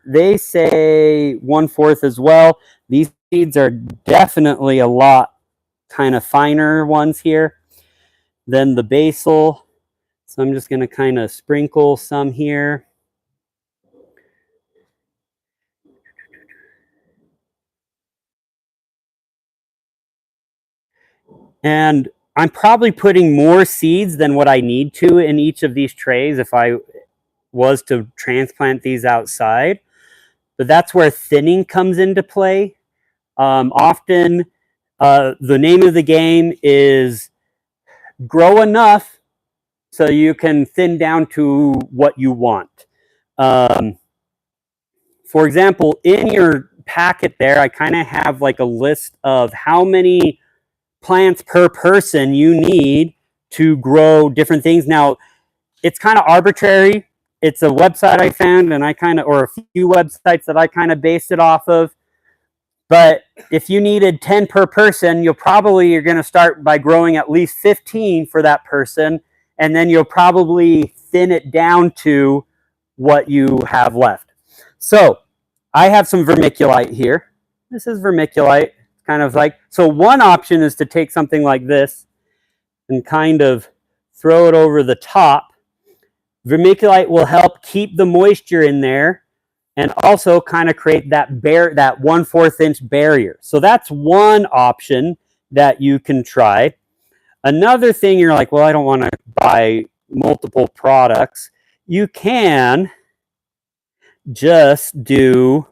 they say 1/4 as well. These seeds are definitely a lot kind of finer ones here than the basil. So I'm just going to kind of sprinkle some here. And I'm probably putting more seeds than what I need to in each of these trays if I was to transplant these outside. But that's where thinning comes into play. Often, the name of the game is grow enough so you can thin down to what you want. For example, in your packet there, I kind of have like a list of how many plants per person you need to grow different things. Now, it's kind of arbitrary. It's a website I found, and or a few websites that I kind of based it off of. But if you needed 10 per person, you're going to start by growing at least 15 for that person, and then you'll probably thin it down to what you have left. So I have some vermiculite here. This is vermiculite, kind of like, so one option is to take something like this and kind of throw it over the top. Vermiculite will help keep the moisture in there and also kind of create that 1/4 inch barrier. So that's one option that you can try. Another thing, you're like, well, I don't want to buy multiple products. You can just do,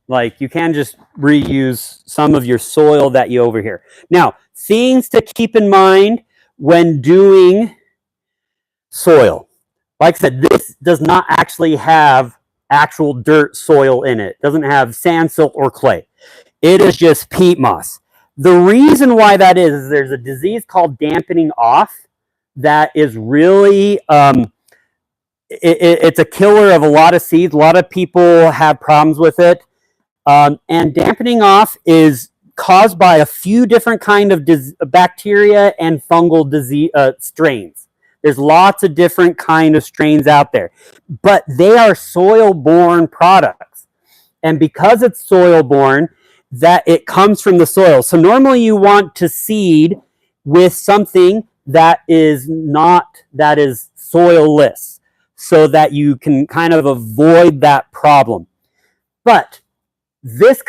like, you can just reuse some of your soil that you over here. Now, things to keep in mind when doing soil. Like I said, this does not actually have actual dirt soil in it. It doesn't have sand, silt, or clay. It is just peat moss. The reason why that is there's a disease called dampening off that is really, it's a killer of a lot of seeds. A lot of people have problems with it. And dampening off is caused by a few different kind of bacteria and fungal disease strains. There's lots of different kind of strains out there, but they are soil-borne products. And because it's soil-borne, that it comes from the soil. So normally you want to seed with something that is soilless so that you can kind of avoid that problem. But this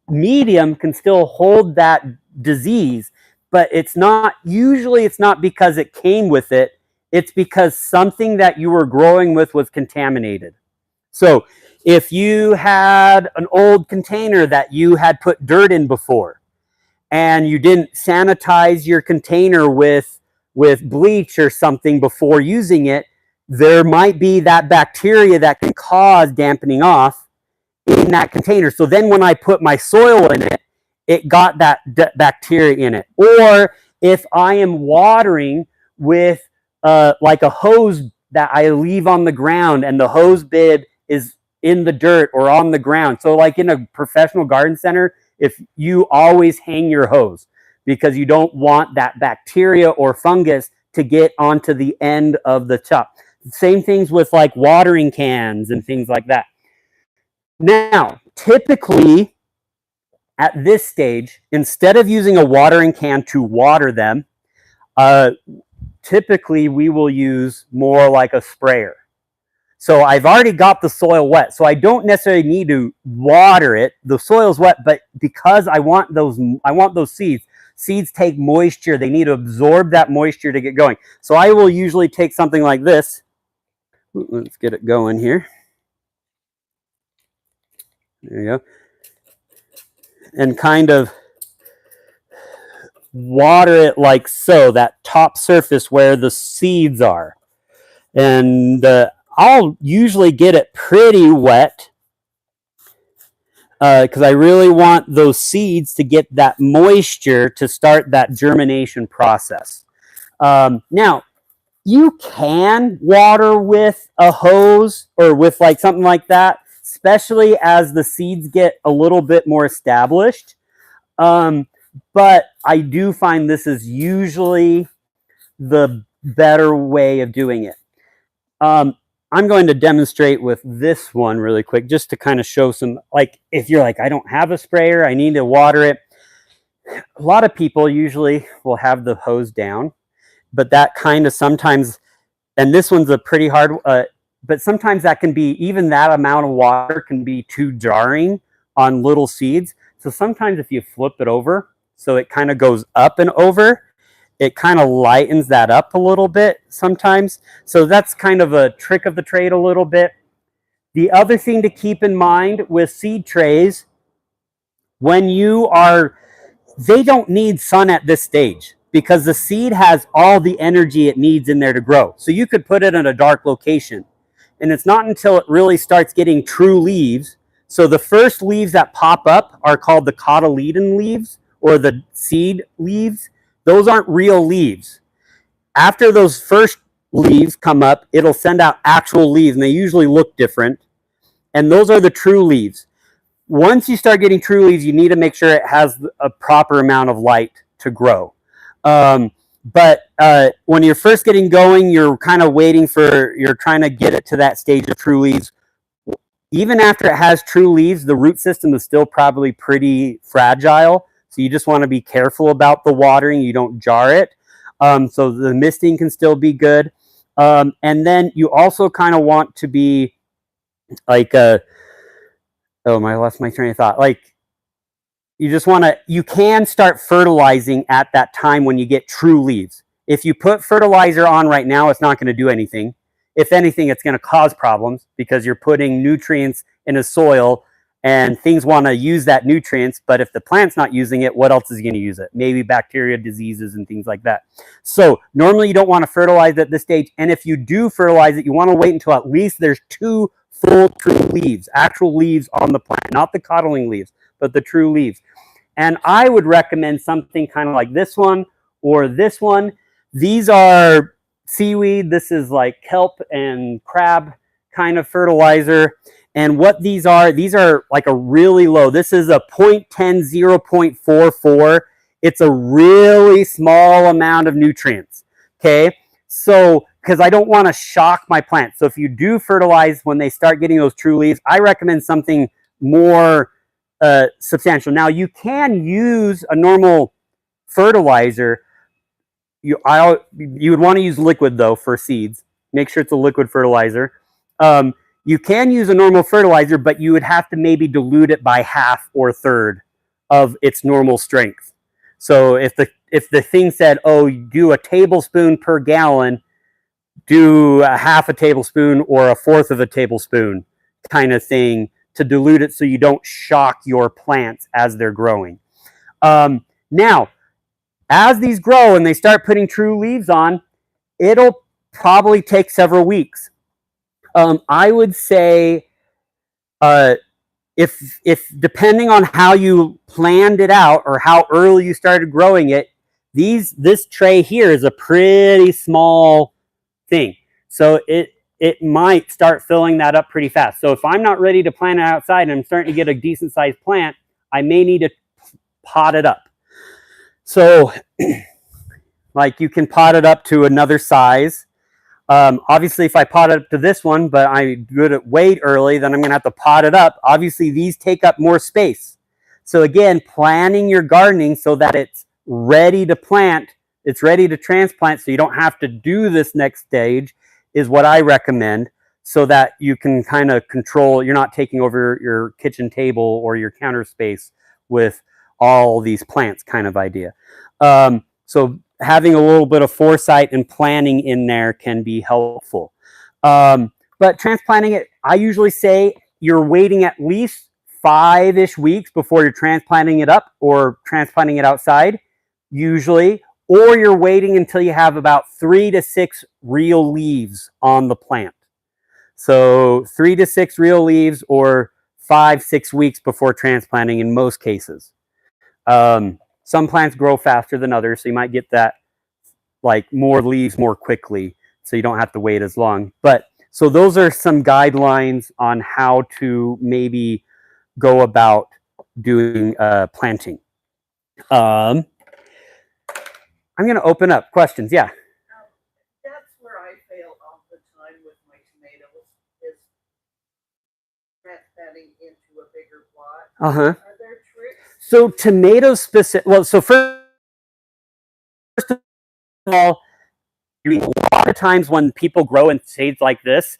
medium can still hold that disease, but it's not because it came with it. It's because something that you were growing with was contaminated. So if you had an old container that you had put dirt in before and you didn't sanitize your container with bleach or something before using it, there might be that bacteria that can cause dampening off in that container. So then when I put my soil in it, it got that bacteria in it. Or if I am watering with like a hose that I leave on the ground and the hose bib is in the dirt or on the ground. So like in a professional garden center, if you always hang your hose because you don't want that bacteria or fungus to get onto the end of the top. Same things with like watering cans and things like that. Now, typically at this stage, instead of using a watering can to water them, typically we will use more like a sprayer. So I've already got the soil wet, so I don't necessarily need to water it. The soil's wet, but because I want those seeds. Seeds take moisture. They need to absorb that moisture to get going. So I will usually take something like this. Let's get it going here. There you go. And kind of water it like so, that top surface where the seeds are. And I'll usually get it pretty wet because I really want those seeds to get that moisture to start that germination process. Now, you can water with a hose or with like something like that, especially as the seeds get a little bit more established. But I do find this is usually the better way of doing it. I'm going to demonstrate with this one really quick, just to kind of show some, like, if you're like, I don't have a sprayer, I need to water it. A lot of people usually will have the hose down, but that kind of sometimes, and this one's a pretty hard, but sometimes that can be, even that amount of water can be too jarring on little seeds. So sometimes if you flip it over, so it kind of goes up and over, it kind of lightens that up a little bit sometimes. So that's kind of a trick of the trade a little bit. The other thing to keep in mind with seed trays, when you are, they don't need sun at this stage because the seed has all the energy it needs in there to grow. So you could put it in a dark location. And it's not until it really starts getting true leaves. So the first leaves that pop up are called the cotyledon leaves or the seed leaves. Those aren't real leaves. After those first leaves come up, it'll send out actual leaves, and they usually look different. And those are the true leaves. Once you start getting true leaves, you need to make sure it has a proper amount of light to grow. But when you're first getting going, you're kind of waiting for, you're trying to get it to that stage of true leaves. Even after it has true leaves, the root system is still probably pretty fragile. So you just want to be careful about the watering. You don't jar it. So the misting can still be good. And then you also kind of want to be like, oh, I lost my train of thought. Like, you just want to, you can start fertilizing at that time when you get true leaves. If you put fertilizer on right now, it's not going to do anything. If anything, it's going to cause problems because you're putting nutrients in a soil and things want to use that nutrients. But if the plant's not using it, what else is going to use it? Maybe bacteria, diseases, and things like that. So normally you don't want to fertilize at this stage. And if you do fertilize it, you want to wait until at least there's 2 full true leaves, actual leaves on the plant, not the coddling leaves, but the true leaves. And I would recommend something kind of like this one or this one. These are seaweed. This is like kelp and crab kind of fertilizer. And what these are like a really low. This is a 0.10, 0.44. It's a really small amount of nutrients. Okay. So, because I don't want to shock my plants. So if you do fertilize when they start getting those true leaves, I recommend something more substantial. Now you can use a normal fertilizer. You would want to use liquid though for seeds. Make sure it's a liquid fertilizer. You can use a normal fertilizer, but you would have to maybe dilute it by half or third of its normal strength. So if the thing said, oh, do a tablespoon per gallon, do a half a tablespoon or a fourth of a tablespoon kind of thing to dilute it so you don't shock your plants as they're growing. Now, as these grow and they start putting true leaves on, it'll probably take several weeks. I would say if depending on how you planned it out or how early you started growing it, this tray here is a pretty small thing. So it might start filling that up pretty fast. So if I'm not ready to plant it outside and I'm starting to get a decent sized plant, I may need to pot it up. So like you can pot it up to another size. Obviously if I pot it up to this one, but I do it way early, then I'm going to have to pot it up. Obviously these take up more space. So again, planning your gardening so that it's ready to plant, it's ready to transplant, so you don't have to do this next stage is what I recommend, so that you can kind of control, you're not taking over your kitchen table or your counter space with all these plants kind of idea. So having a little bit of foresight and planning in there can be helpful. But transplanting it, I usually say you're waiting at least 5-ish weeks before you're transplanting it up or transplanting it outside, usually, or you're waiting until you have about 3 to 6 real leaves on the plant. So 3 to 6 real leaves or 5-6 weeks before transplanting in most cases. Some plants grow faster than others, so you might get that like more leaves more quickly, so you don't have to wait as long. But so those are some guidelines on how to maybe go about doing planting. I'm going to open up questions. Yeah. That's where I fail all the time with my tomatoes. Uh-huh. Are there tricks? So tomatoes specific, well, so first of all, a lot of times when people grow in shades like this,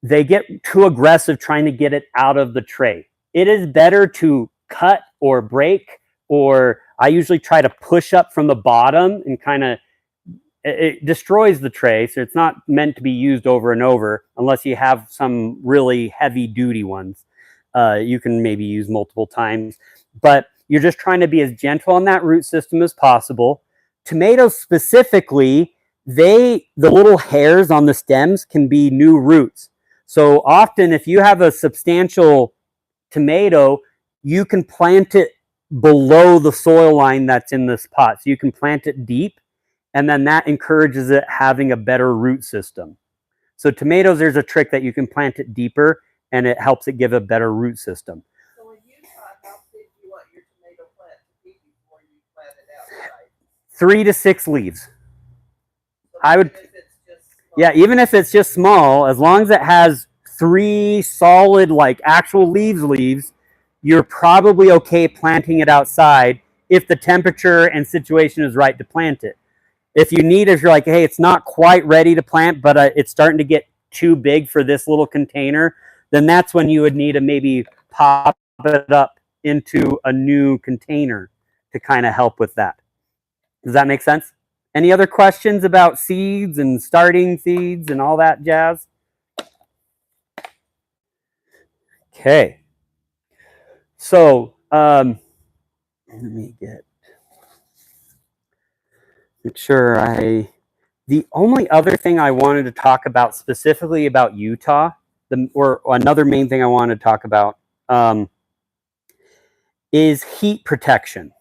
they get too aggressive trying to get it out of the tray. It is better to cut or break, or I usually try to push up from the bottom and kind of, it destroys the tray, so it's not meant to be used over and over unless you have some really heavy duty ones. You can maybe use multiple times, but you're just trying to be as gentle on that root system as possible. Tomatoes specifically, the little hairs on the stems can be new roots. So often if you have a substantial tomato, you can plant it below the soil line that's in this pot. So you can plant it deep, and then that encourages it having a better root system. So tomatoes, there's a trick that you can plant it deeper, and it helps it give a better root system. So in Utah, how big do you want your tomato plant to be before you plant it outside? 3 to 6 leaves. So I would, if it's just small, yeah, even if it's just small, as long as it has 3 solid, like actual leaves, you're probably okay planting it outside if the temperature and situation is right to plant it. If you need, if you're like, hey, it's not quite ready to plant, but it's starting to get too big for this little container, then that's when you would need to maybe pop it up into a new container to kind of help with that. Does that make sense? Any other questions about seeds and starting seeds and all that jazz? Okay. So, let me make sure the only other thing I wanted to talk about specifically about Utah, or another main thing I wanted to talk about, is heat protection.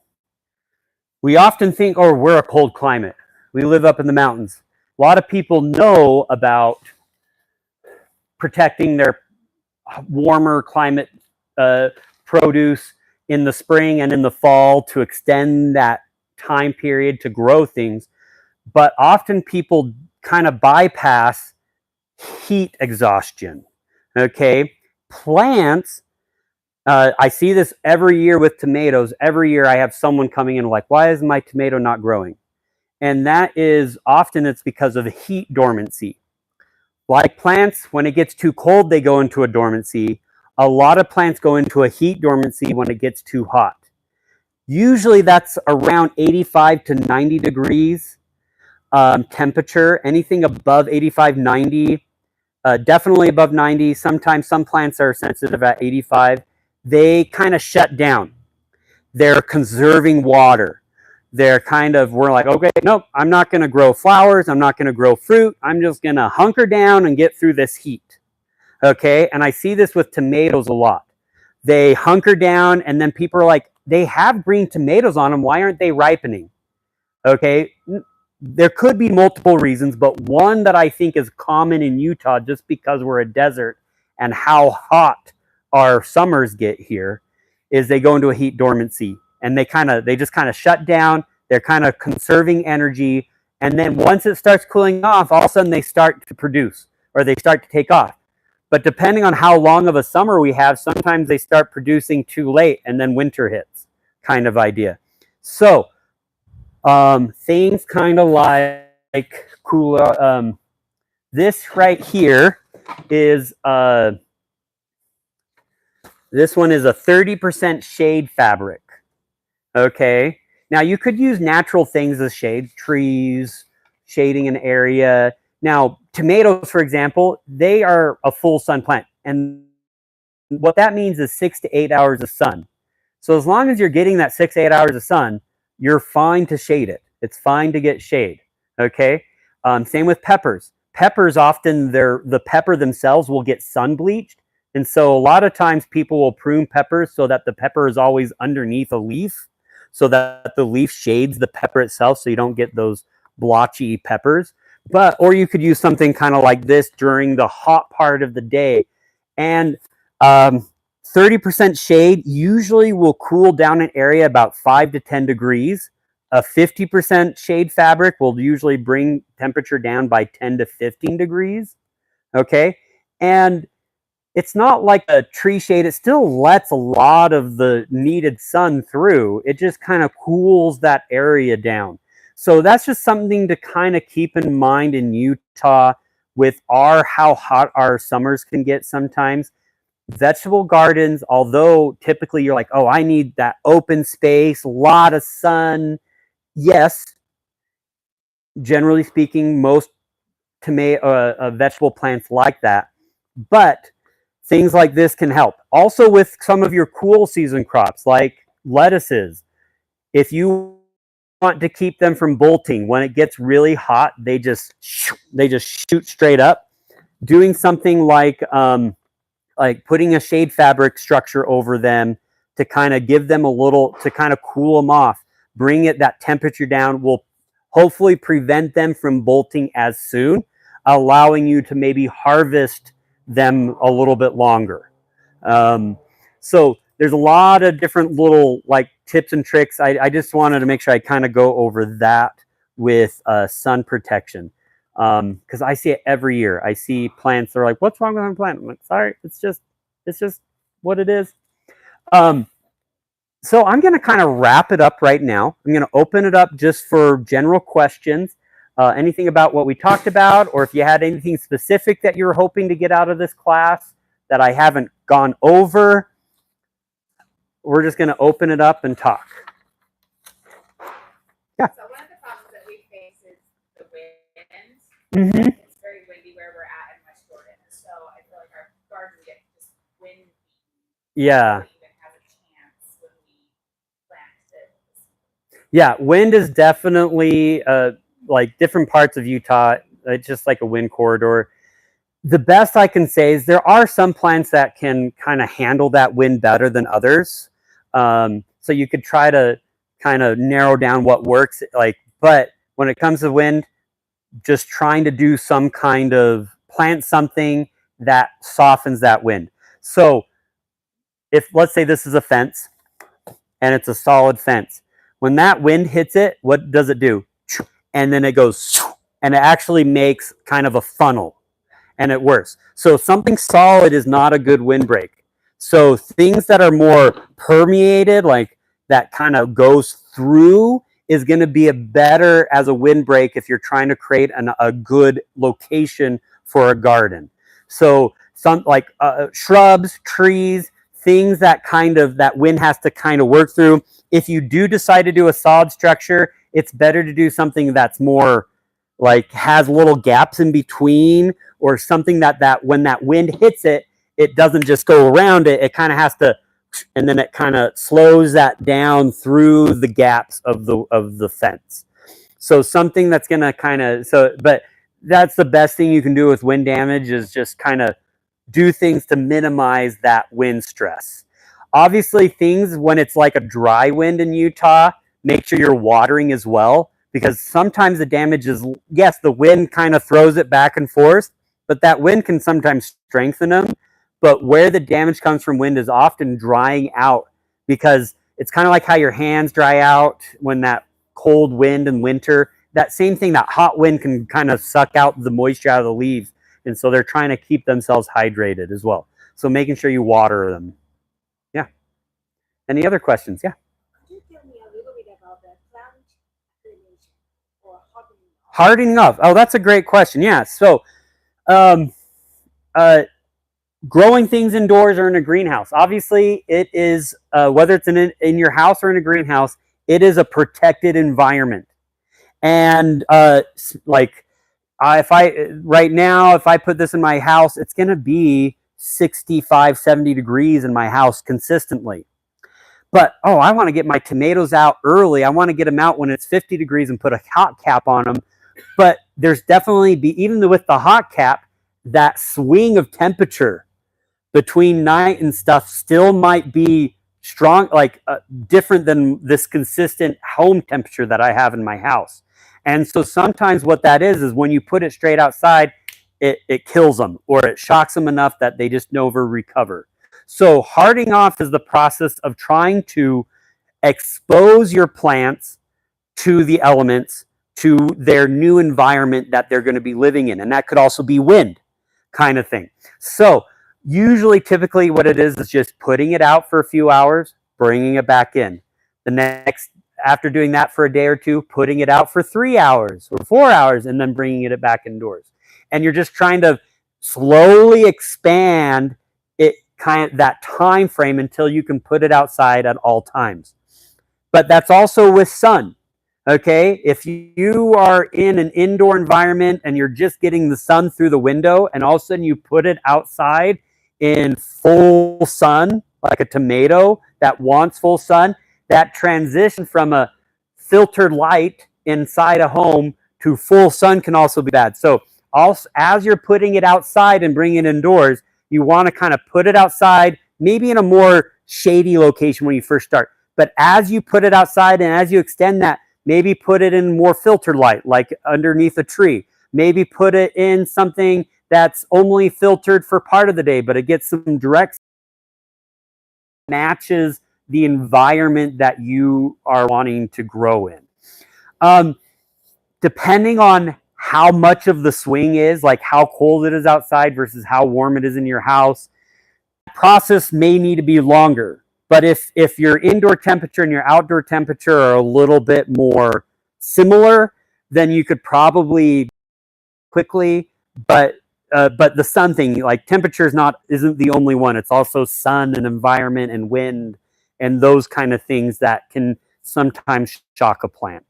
We often think, oh, we're a cold climate. We live up in the mountains. A lot of people know about protecting their warmer climate produce in the spring and in the fall to extend that time period to grow things. But often people kind of bypass heat exhaustion. Okay, plants. I see this every year with tomatoes. Every year I have someone coming in like, why is my tomato not growing? And that is often it's because of heat dormancy. Like plants, when it gets too cold, they go into a dormancy. A lot of plants go into a heat dormancy when it gets too hot. Usually that's around 85 to 90 degrees temperature. Anything above 85, 90, definitely above 90. Sometimes some plants are sensitive at 85. They kind of shut down. They're conserving water. They're kind of, we're like, okay, nope, I'm not going to grow flowers. I'm not going to grow fruit. I'm just going to hunker down and get through this heat. Okay. And I see this with tomatoes a lot. They hunker down, and then people are like, they have green tomatoes on them. Why aren't they ripening? Okay. There could be multiple reasons, but one that I think is common in Utah, just because we're a desert and how hot our summers get here, is they go into a heat dormancy, and they just kind of shut down. They're kind of conserving energy, and then once it starts cooling off, all of a sudden they start to produce, or they start to take off. But depending on how long of a summer we have, sometimes they start producing too late, and then winter hits, kind of idea. So things kind of like cooler. This right here is this one is a 30% shade fabric. Okay. Now you could use natural things as shade, trees, shading an area. Now tomatoes, for example, they are a full sun plant, and what that means is 6 to 8 hours of sun. So as long as you're getting that 6 to 8 hours of sun, you're fine to shade it. It's fine to get shade. Okay. Same with peppers. Peppers often the pepper themselves will get sun bleached, and so a lot of times people will prune peppers so that the pepper is always underneath a leaf, so that the leaf shades the pepper itself, so you don't get those blotchy peppers. But or you could use something kind of like this during the hot part of the day, and 30% shade usually will cool down an area about 5 to 10 degrees. A 50% shade fabric will usually bring temperature down by 10 to 15 degrees. Okay. And it's not like a tree shade. It still lets a lot of the needed sun through. It just kind of cools that area down. So that's just something to kind of keep in mind in Utah with how hot our summers can get sometimes. Vegetable gardens, although typically you're like, oh, I need that open space, a lot of sun. Yes, generally speaking, most tomato vegetable plants like that. But things like this can help. Also with some of your cool season crops like lettuces. If you want to keep them from bolting when it gets really hot, they just shoot straight up. Doing something like putting a shade fabric structure over them to kind of give them a little, to kind of cool them off, bring that temperature down, will hopefully prevent them from bolting as soon, allowing you to maybe harvest them a little bit longer. So there's a lot of different little like tips and tricks. I just wanted to make sure I kind of go over that with sun protection. Because I see it every year. I see plants that are like, what's wrong with my plant? I'm like, sorry, it's just what it is. So I'm going to kind of wrap it up right now. I'm going to open it up just for general questions. Anything about what we talked about, or if you had anything specific that you're hoping to get out of this class that I haven't gone over, we're just going to open it up and talk. Yeah. So one of the problems that we face is the wind. Mm-hmm. It's very windy where we're at in West Jordan, so I feel like our garden gets just windy. Yeah. Yeah, wind is definitely like different parts of Utah. It's just like a wind corridor. The best I can say is there are some plants that can kind of handle that wind better than others. So you could try to kind of narrow down what works. But when it comes to wind, just trying to do some kind of plant something that softens that wind. So if, let's say this is a fence and it's a solid fence. When that wind hits it, what does it do? And then it goes, and it actually makes kind of a funnel, and it works. So something solid is not a good windbreak. So things that are more permeated, like that kind of goes through, is going to be a better as a windbreak if you're trying to create a good location for a garden. So some like shrubs, trees, things that that wind has to kind of work through. If you do decide to do a solid structure, it's better to do something that's more like has little gaps in between, or something that when that wind hits it, it doesn't just go around it. It kind of has to, and then it kind of slows that down through the gaps of the fence. So something that's going to kind of, but that's the best thing you can do with wind damage, is just kind of do things to minimize that wind stress. Obviously, things when it's like a dry wind in Utah, make sure you're watering as well, because sometimes the damage is, yes, the wind kind of throws it back and forth, but that wind can sometimes strengthen them. But where the damage comes from wind is often drying out, because it's kind of like how your hands dry out when that cold wind in winter. That same thing, that hot wind can kind of suck out the moisture out of the leaves. And so they're trying to keep themselves hydrated as well. So making sure you water them. Yeah. Any other questions? Yeah. Could you tell me a little bit about the plant acclimation or hardening up? Hardening up. Oh, that's a great question. Yeah. So growing things indoors or in a greenhouse. Obviously, it is, whether it's in your house or in a greenhouse, it is a protected environment. And right now, if I put this in my house, it's going to be 65, 70 degrees in my house consistently. But, I want to get my tomatoes out early. I want to get them out when it's 50 degrees and put a hot cap on them. But there's definitely, even with the hot cap, that swing of temperature between night and stuff still might be strong, different than this consistent home temperature that I have in my house. And so sometimes what that is when you put it straight outside, it kills them, or it shocks them enough that they just never recover. So hardening off is the process of trying to expose your plants to the elements, to their new environment that they're going to be living in. And that could also be wind kind of thing. So Usually, typically what it is just putting it out for a few hours, bringing it back in. The next, after doing that for a day or two, putting it out for 3 hours or 4 hours, and then bringing it back indoors. And you're just trying to slowly expand it, kind of that time frame, until you can put it outside at all times. But that's also with sun. Okay, if you are in an indoor environment and you're just getting the sun through the window, and all of a sudden you put it outside in full sun, like a tomato that wants full sun, that transition from a filtered light inside a home to full sun can also be bad. So also, as you're putting it outside and bringing it indoors, you want to kind of put it outside, maybe in a more shady location when you first start. But as you put it outside and as you extend that, maybe put it in more filtered light, like underneath a tree. Maybe put it in something that's only filtered for part of the day, but it gets some direct, matches the environment that you are wanting to grow in. Depending on how much of the swing is, like how cold it is outside versus how warm it is in your house, the process may need to be longer. But if your indoor temperature and your outdoor temperature are a little bit more similar, then you could probably quickly. But the sun thing, like temperature isn't the only one. It's also sun and environment and wind and those kind of things that can sometimes shock a plant.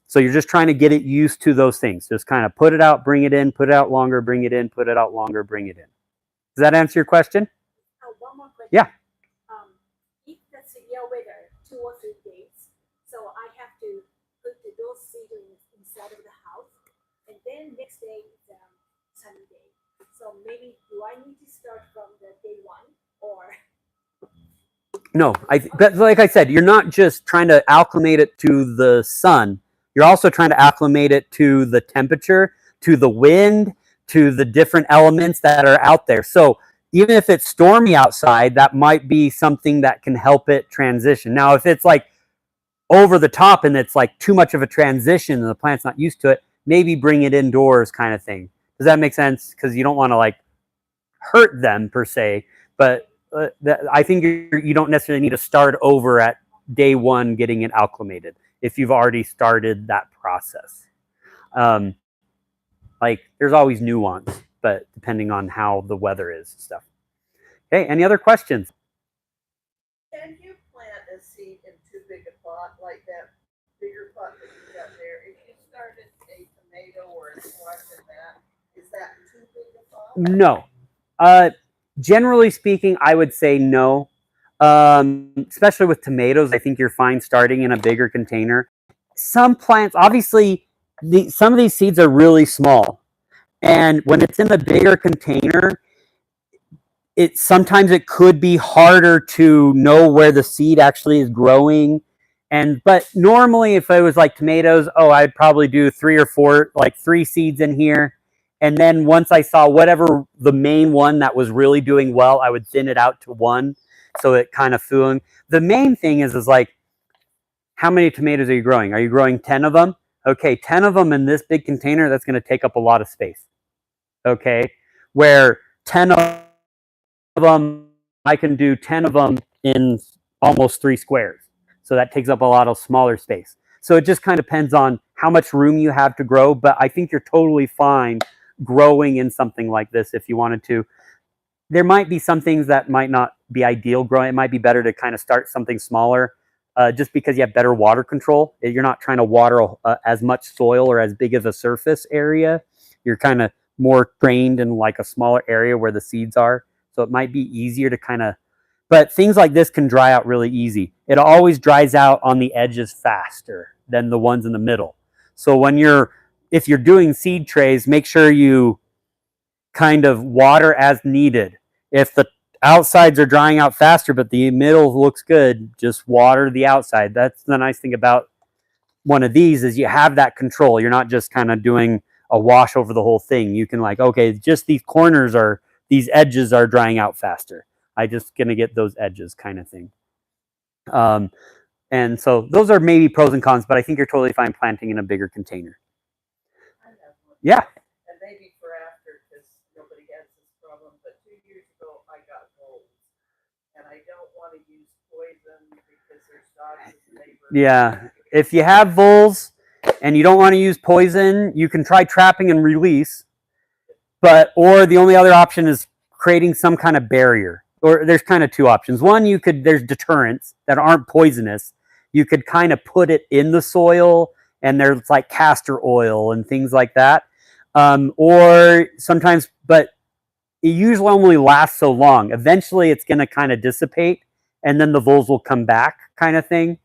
So you're just trying to get it used to those things. Just kind of put it out, bring it in, put it out longer, bring it in, put it out longer, bring it in. Does that answer your question? One more question. Yeah. If the severe weather 2 or 3 days, so I have to put those seedlings inside of the house, and then next day is sunny day. So maybe do I need to start from the day 1 or? No, but like I said, you're not just trying to acclimate it to the sun. You're also trying to acclimate it to the temperature, to the wind, to the different elements that are out there. So even if it's stormy outside, that might be something that can help it transition. Now, if it's like over the top and it's like too much of a transition and the plant's not used to it, maybe bring it indoors kind of thing. Does that make sense? Because you don't want to like hurt them per se, but I think you don't necessarily need to start over at day 1 getting it acclimated if you've already started that process. Like there's always nuance, but depending on how the weather is and stuff. Okay, any other questions? Can you plant a seed in too big a pot, like that bigger pot that you got there? If you started a tomato or a squash in that, is that too big a pot? No. Generally speaking, I would say no. Especially with tomatoes, I think you're fine starting in a bigger container. Some plants, obviously, some of these seeds are really small. And when it's in a bigger container, sometimes it could be harder to know where the seed actually is growing. But normally, if it was like tomatoes, I'd probably do 3 or 4, like 3 seeds in here. And then once I saw whatever the main one that was really doing well, I would thin it out to 1. So it kind of flew. The main thing is like, how many tomatoes are you growing? Are you growing 10 of them? Okay, 10 of them in this big container, that's going to take up a lot of space. Okay, where 10 of them, I can do 10 of them in almost 3 squares. So that takes up a lot of smaller space. So it just kind of depends on how much room you have to grow. But I think you're totally fine growing in something like this if you wanted to. There might be some things that might not be ideal growing. It might be better to kind of start something smaller just because you have better water control. You're not trying to water as much soil or as big of a surface area. You're kind of more trained in like a smaller area where the seeds are. So it might be easier to kind of, but things like this can dry out really easy. It always dries out on the edges faster than the ones in the middle. So if you're doing seed trays, make sure you kind of water as needed. If the outsides are drying out faster, but the middle looks good, just water the outside. That's the nice thing about one of these is you have that control. You're not just kind of doing a wash over the whole thing. You can like, okay, just these edges are drying out faster. I just gonna get those edges kind of thing. And so those are maybe pros and cons, but I think you're totally fine planting in a bigger container. I have one. Yeah. And maybe for after, because nobody has this problem, but 2 years ago, Yeah. If you have voles and you don't want to use poison, you can try trapping and release. Or the only other option is creating some kind of barrier. Or there's kind of two options. One, there's deterrents that aren't poisonous. You could kind of put it in the soil, and there's like castor oil and things like that. Or sometimes, but it usually only lasts so long. Eventually, it's going to kind of dissipate, and then the voles will come back, kind of thing,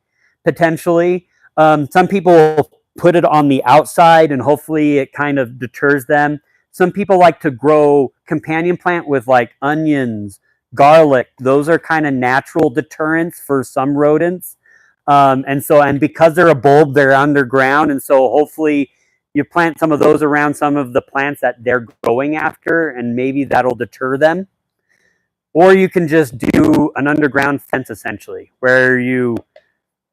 potentially. Some people will put it on the outside, and hopefully it kind of deters them. Some people like to grow companion plant with like onions, garlic. Those are kind of natural deterrents for some rodents. And because they're a bulb, they're underground. And so hopefully you plant some of those around some of the plants that they're going after, and maybe that'll deter them. Or you can just do an underground fence, essentially, where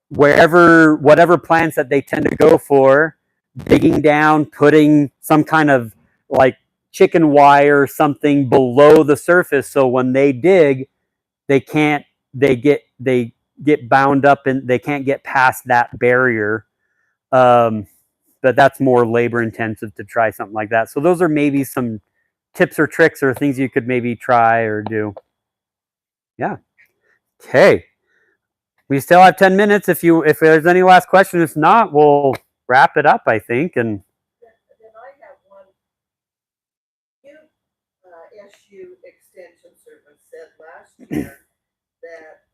whatever plants that they tend to go for, digging down, putting some kind of like chicken wire or something below the surface, so when they dig, they get bound up and they can't get past that barrier. But that's more labor intensive to try something like that. So those are maybe some tips or tricks or things you could maybe try or do. Yeah. Okay. We still have 10 minutes if there's any last question. If not, we'll wrap it up, I think. And then I have one. SU Extension Service said last year that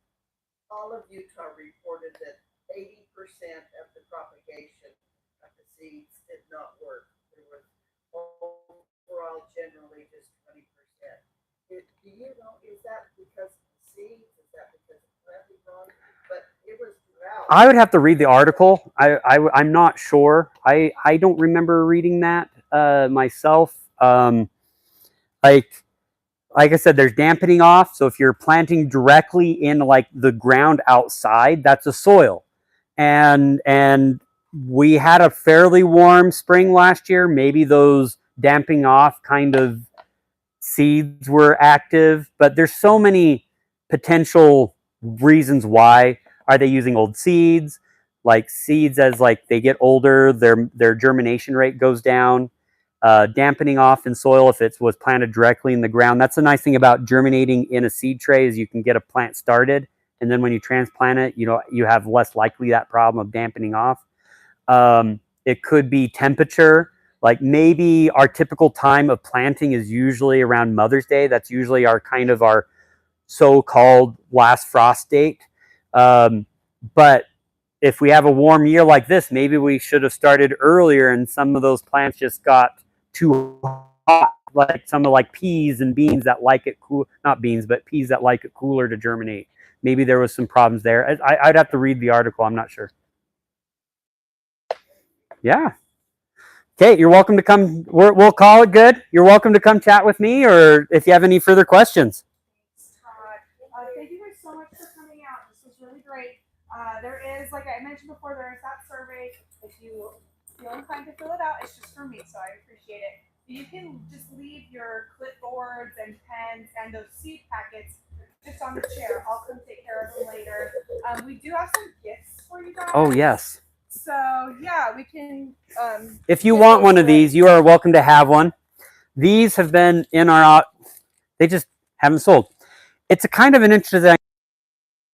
all of Utah reported that 80% of the propagation of the seeds did not work. There was overall generally just 20%. Do you know, is that because of the seeds? Is that because of planting wrong? But it was drought. I would have to read the article. I'm not sure. I don't remember reading that myself. Like I said, there's dampening off. So if you're planting directly in like the ground outside, that's a soil. And we had a fairly warm spring last year. Maybe those damping off kind of seeds were active, but there's so many potential reasons why. Are they using old seeds? Like seeds, as like they get older, their germination rate goes down. Dampening off in soil if it was planted directly in the ground. That's the nice thing about germinating in a seed tray, is you can get a plant started, and then when you transplant it, you have less likely that problem of dampening off. It could be temperature. Like maybe our typical time of planting is usually around Mother's Day. That's usually our so-called last frost date. But if we have a warm year like this, maybe we should have started earlier, and some of those plants just got too hot, like some of like peas and beans that like it cool, not beans, but peas that like it cooler to germinate. Maybe there was some problems there. I'd have to read the article. I'm not sure. Yeah. Okay, you're welcome to come. We'll call it good. You're welcome to come chat with me, or if you have any further questions. Thank you guys so much for coming out. This was really great. There is, like I mentioned before, there is that survey. If you feel inclined to fill it out, it's just for me, so I appreciate it. You can just leave your clipboards and pens and those seed packets just on the chair. I'll come take care of them later. We do have some gifts for you guys. Oh, yes. So, yeah, we can... if you want one of these, you are welcome to have one. These have been in our... They just haven't sold. It's a kind of an interesting...